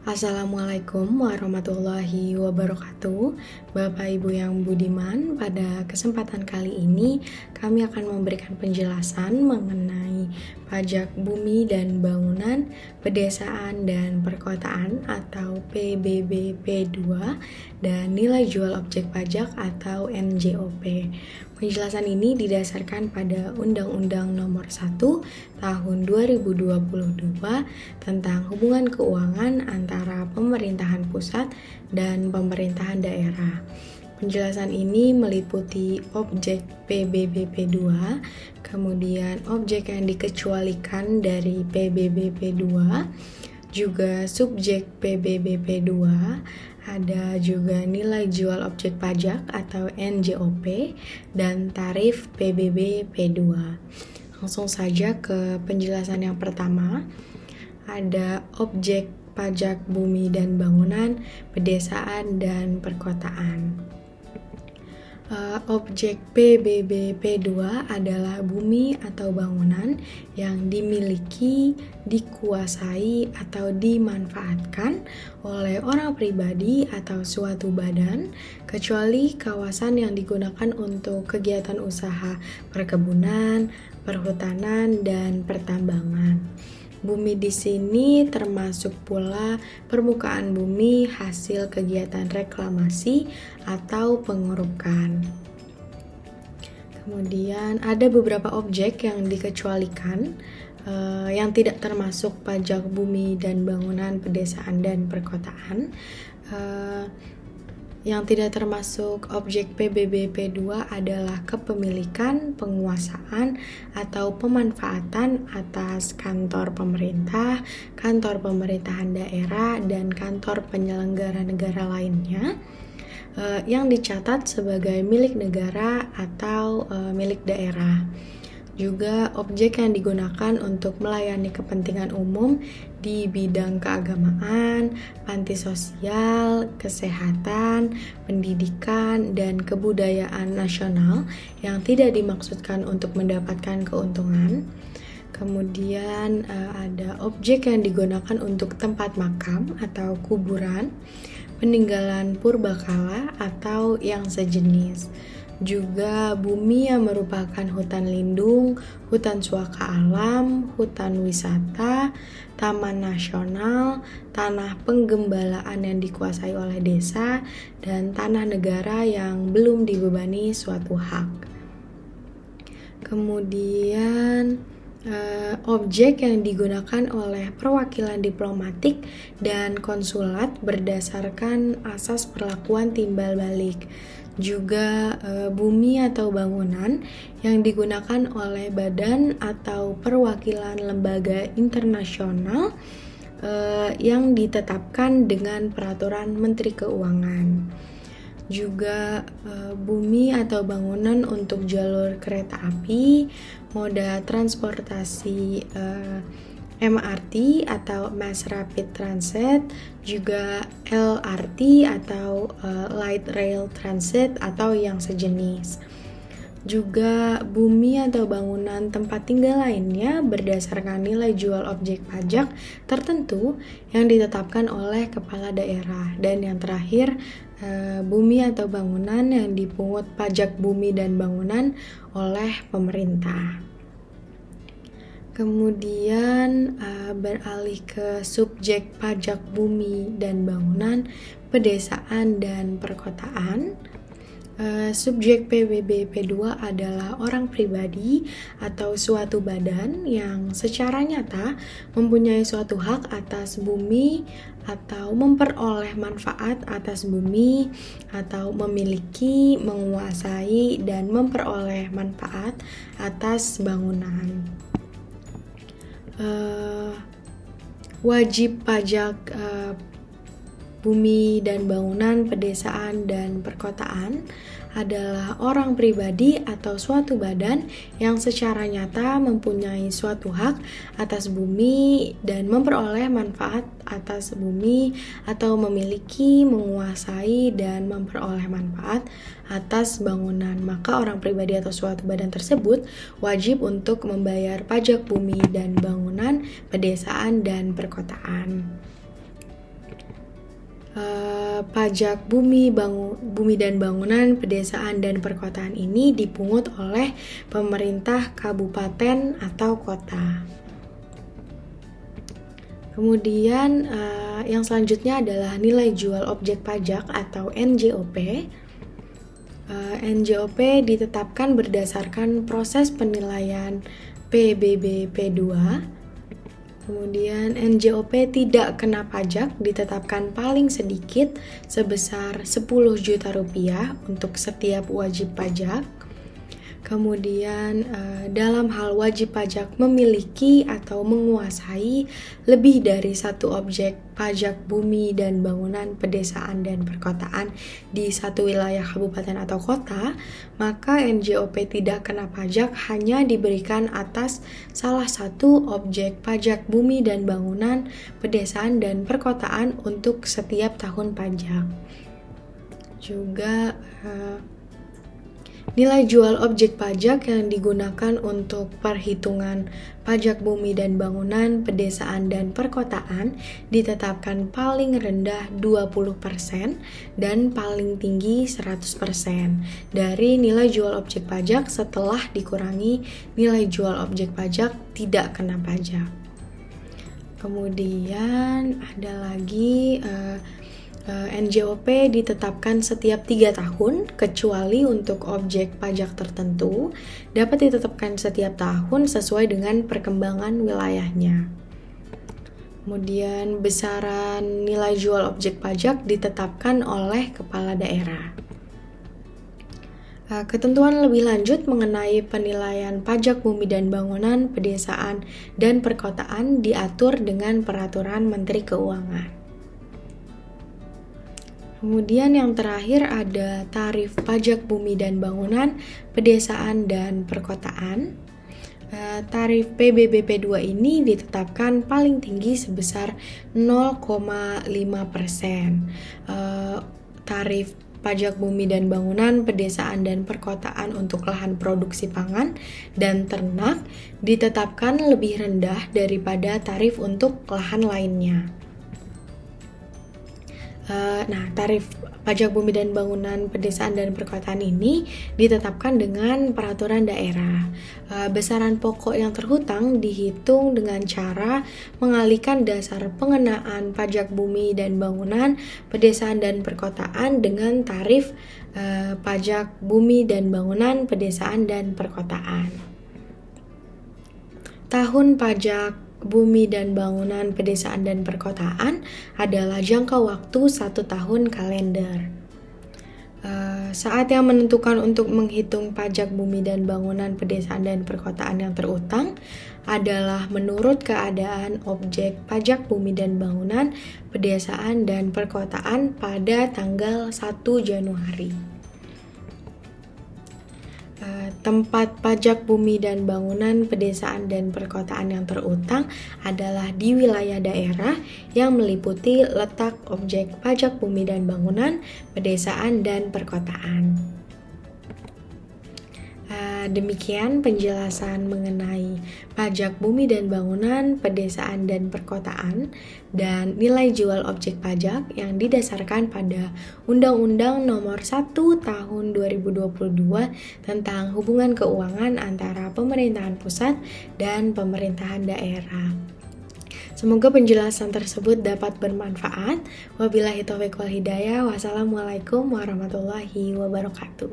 Assalamualaikum warahmatullahi wabarakatuh. Bapak Ibu yang budiman, pada kesempatan kali ini kami akan memberikan penjelasan mengenai pajak bumi dan bangunan, pedesaan dan perkotaan atau PBBP 2 dan nilai jual objek pajak atau NJOP. Penjelasan ini didasarkan pada Undang-Undang Nomor 1 Tahun 2022 tentang hubungan keuangan antara pemerintahan pusat dan pemerintahan daerah. Penjelasan ini meliputi objek PBBP 2, kemudian objek yang dikecualikan dari PBBP 2, juga subjek PBBP 2, ada juga nilai jual objek pajak atau NJOP, dan tarif PBBP 2. Langsung saja ke penjelasan yang pertama. Ada objek pajak bumi dan bangunan, pedesaan dan perkotaan. Objek PBBP 2 adalah bumi atau bangunan yang dimiliki, dikuasai, atau dimanfaatkan oleh orang pribadi atau suatu badan, kecuali kawasan yang digunakan untuk kegiatan usaha perkebunan, perhutanan, dan pertambangan. Bumi di sini termasuk pula permukaan bumi hasil kegiatan reklamasi atau pengerukan. Kemudian ada beberapa objek yang dikecualikan yang tidak termasuk pajak bumi dan bangunan, pedesaan dan perkotaan. Yang tidak termasuk objek PBBP 2 adalah kepemilikan, penguasaan, atau pemanfaatan atas kantor pemerintah, kantor pemerintahan daerah, dan kantor penyelenggara negara lainnya yang dicatat sebagai milik negara atau milik daerah. Juga objek yang digunakan untuk melayani kepentingan umum di bidang keagamaan, panti sosial, kesehatan, pendidikan, dan kebudayaan nasional yang tidak dimaksudkan untuk mendapatkan keuntungan. Kemudian ada objek yang digunakan untuk tempat makam atau kuburan, peninggalan purbakala atau yang sejenis. Juga bumi yang merupakan hutan lindung, hutan suaka alam, hutan wisata, taman nasional, tanah penggembalaan yang dikuasai oleh desa, dan tanah negara yang belum dibebani suatu hak. Kemudian objek yang digunakan oleh perwakilan diplomatik dan konsulat berdasarkan asas perlakuan timbal balik. Juga bumi atau bangunan yang digunakan oleh badan atau perwakilan lembaga internasional yang ditetapkan dengan peraturan Menteri Keuangan. Juga bumi atau bangunan untuk jalur kereta api, moda transportasi MRT atau Mass Rapid Transit, juga LRT atau Light Rail Transit atau yang sejenis. Juga bumi atau bangunan tempat tinggal lainnya berdasarkan nilai jual objek pajak tertentu yang ditetapkan oleh kepala daerah. Dan yang terakhir, bumi atau bangunan yang dipungut pajak bumi dan bangunan oleh pemerintah. Kemudian beralih ke subjek pajak bumi dan bangunan, pedesaan dan perkotaan. Subjek PBBP 2 adalah orang pribadi atau suatu badan yang secara nyata mempunyai suatu hak atas bumi atau memperoleh manfaat atas bumi atau memiliki, menguasai, dan memperoleh manfaat atas bangunan. Wajib pajak bumi dan bangunan, pedesaan dan perkotaan adalah orang pribadi atau suatu badan yang secara nyata mempunyai suatu hak atas bumi dan memperoleh manfaat atas bumi atau memiliki, menguasai, dan memperoleh manfaat atas bangunan. Maka orang pribadi atau suatu badan tersebut wajib untuk membayar pajak bumi dan bangunan, pedesaan, dan perkotaan. Pajak bumi dan bangunan, pedesaan dan perkotaan ini dipungut oleh pemerintah kabupaten atau kota. Kemudian yang selanjutnya adalah nilai jual objek pajak atau NJOP. NJOP ditetapkan berdasarkan proses penilaian PBBP 2. Kemudian NJOP tidak kena pajak ditetapkan paling sedikit sebesar 10 juta rupiah untuk setiap wajib pajak. Kemudian dalam hal wajib pajak memiliki atau menguasai lebih dari satu objek pajak bumi dan bangunan, pedesaan dan perkotaan di satu wilayah kabupaten atau kota, maka NJOP tidak kena pajak hanya diberikan atas salah satu objek pajak bumi dan bangunan, pedesaan dan perkotaan untuk setiap tahun pajak. Juga nilai jual objek pajak yang digunakan untuk perhitungan pajak bumi dan bangunan, pedesaan dan perkotaan ditetapkan paling rendah 20% dan paling tinggi 100% dari nilai jual objek pajak setelah dikurangi nilai jual objek pajak tidak kena pajak. Kemudian ada lagi NJOP ditetapkan setiap 3 tahun, kecuali untuk objek pajak tertentu dapat ditetapkan setiap tahun sesuai dengan perkembangan wilayahnya. Kemudian besaran nilai jual objek pajak ditetapkan oleh kepala daerah. Ketentuan lebih lanjut mengenai penilaian pajak bumi dan bangunan, pedesaan, dan perkotaan diatur dengan Peraturan Menteri Keuangan. Kemudian yang terakhir ada tarif pajak bumi dan bangunan, pedesaan dan perkotaan. Tarif PBBP 2 ini ditetapkan paling tinggi sebesar 0,5%. Tarif pajak bumi dan bangunan, pedesaan dan perkotaan untuk lahan produksi pangan dan ternak ditetapkan lebih rendah daripada tarif untuk lahan lainnya. Tarif pajak bumi dan bangunan, pedesaan dan perkotaan ini ditetapkan dengan peraturan daerah. Besaran pokok yang terhutang dihitung dengan cara mengalihkan dasar pengenaan pajak bumi dan bangunan, pedesaan dan perkotaan dengan tarif pajak bumi dan bangunan, pedesaan dan perkotaan. Tahun pajak bumi dan bangunan, pedesaan dan perkotaan adalah jangka waktu 1 tahun kalender. Saat yang menentukan untuk menghitung pajak bumi dan bangunan, pedesaan dan perkotaan yang terutang adalah menurut keadaan objek pajak bumi dan bangunan, pedesaan dan perkotaan pada tanggal 1 Januari. Tempat pajak bumi dan bangunan, pedesaan dan perkotaan yang terutang adalah di wilayah daerah yang meliputi letak objek pajak bumi dan bangunan, pedesaan dan perkotaan. Demikian penjelasan mengenai pajak bumi dan bangunan, pedesaan dan perkotaan, dan nilai jual objek pajak yang didasarkan pada Undang-Undang Nomor 1 Tahun 2022 tentang hubungan keuangan antara pemerintahan pusat dan pemerintahan daerah. Semoga penjelasan tersebut dapat bermanfaat. Wabillahi taufiq wal hidayah. Wassalamualaikum warahmatullahi wabarakatuh.